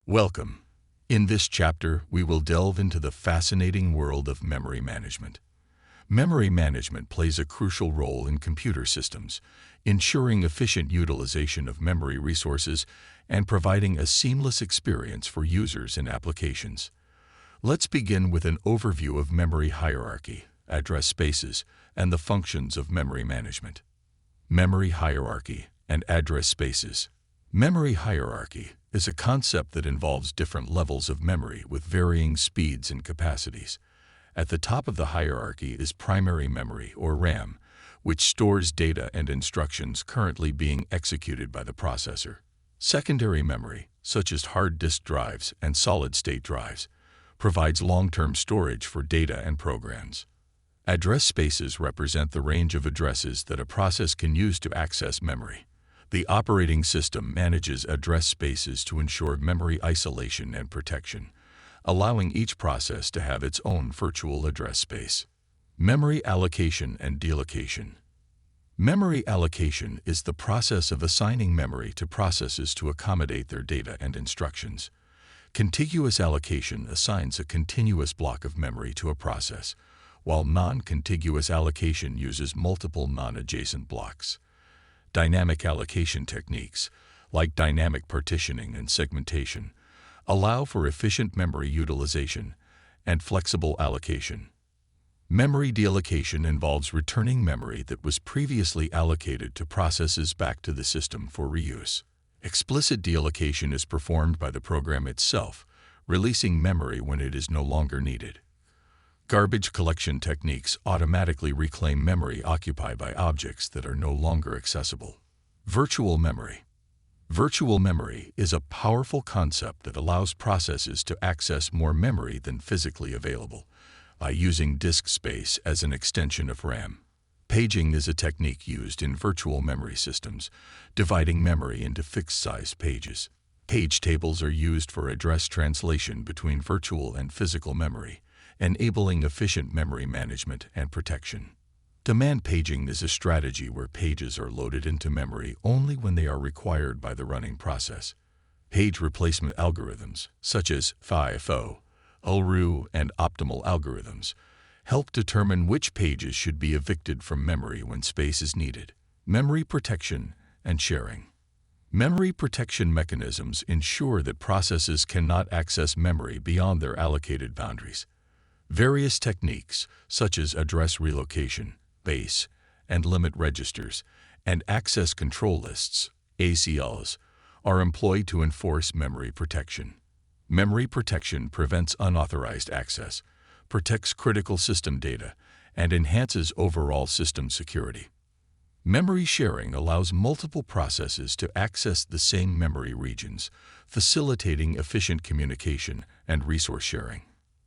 Welcome. In this chapter, we will delve into the fascinating world of memory management. Memory management plays a crucial role in computer systems, ensuring efficient utilization of memory resources and providing a seamless experience for users and applications. Let's begin with an overview of memory hierarchy, address spaces, and the functions of memory management. Memory hierarchy and address spaces. Memory hierarchy is a concept that involves different levels of memory with varying speeds and capacities. At the top of the hierarchy is primary memory, or RAM, which stores data and instructions currently being executed by the processor. Secondary memory, such as hard disk drives and solid-state drives, provides long-term storage for data and programs. Address spaces represent the range of addresses that a process can use to access memory. The operating system manages address spaces to ensure memory isolation and protection, allowing each process to have its own virtual address space. Memory allocation and deallocation. Memory allocation is the process of assigning memory to processes to accommodate their data and instructions. Contiguous allocation assigns a continuous block of memory to a process, while non-contiguous allocation uses multiple non-adjacent blocks. Dynamic allocation techniques, like dynamic partitioning and segmentation, allow for efficient memory utilization and flexible allocation. Memory deallocation involves returning memory that was previously allocated to processes back to the system for reuse. Explicit deallocation is performed by the program itself, releasing memory when it is no longer needed. Garbage collection techniques automatically reclaim memory occupied by objects that are no longer accessible. Virtual memory. Virtual memory is a powerful concept that allows processes to access more memory than physically available, by using disk space as an extension of RAM. Paging is a technique used in virtual memory systems, dividing memory into fixed-size pages. Page tables are used for address translation between virtual and physical memory, enabling efficient memory management and protection. Demand paging is a strategy where pages are loaded into memory only when they are required by the running process. Page replacement algorithms, such as FIFO, ULRU, and optimal algorithms, help determine which pages should be evicted from memory when space is needed. Memory protection and sharing. Memory protection mechanisms ensure that processes cannot access memory beyond their allocated boundaries. Various techniques, such as address relocation, base and limit registers, and access control lists, ACLs, are employed to enforce memory protection. Memory protection prevents unauthorized access, protects critical system data, and enhances overall system security. Memory sharing allows multiple processes to access the same memory regions, facilitating efficient communication and resource sharing.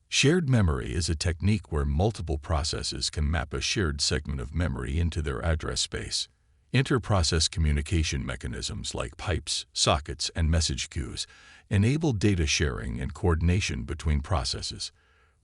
Shared memory is a technique where multiple processes can map a shared segment of memory into their address space. Inter-process communication mechanisms like pipes, sockets, and message queues enable data sharing and coordination between processes.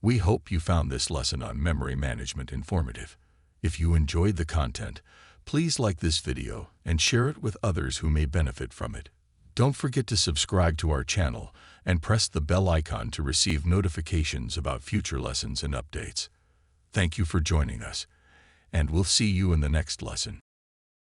We hope you found this lesson on memory management informative. If you enjoyed the content, please like this video and share it with others who may benefit from it. Don't forget to subscribe to our channel and press the bell icon to receive notifications about future lessons and updates. Thank you for joining us, and we'll see you in the next lesson.